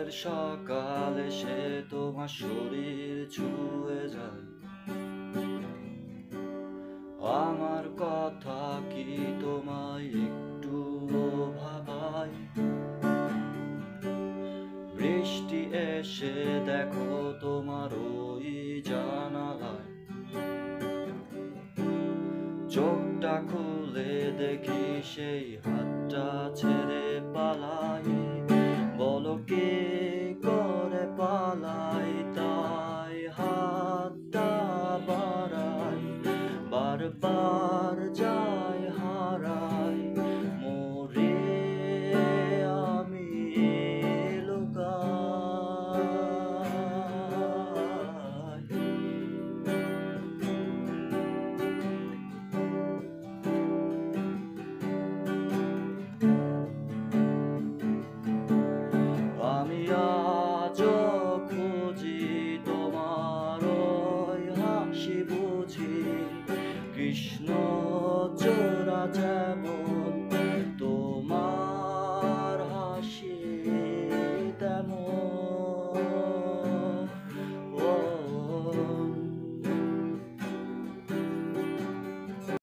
শীতের সকালে সে তোমার শরীর ছুঁয়ে যায়। আমার কথা কি তোমায় একটুও ভাবায়? বৃষ্টি এসে দেখো তোমার ওই জানালায়, চোখটা খুলে দেখি সেই হাতটা ছেড়ে পালাই। বলো কে করে পালাই, তাই হাতটা বাড়াই, বারবার যাই হারাই, মরে আমি লুকাই। আমি আজও খুঁজি তোমার ওই হাসি বুঝি, কৃষ্ণ চূড়া যেমন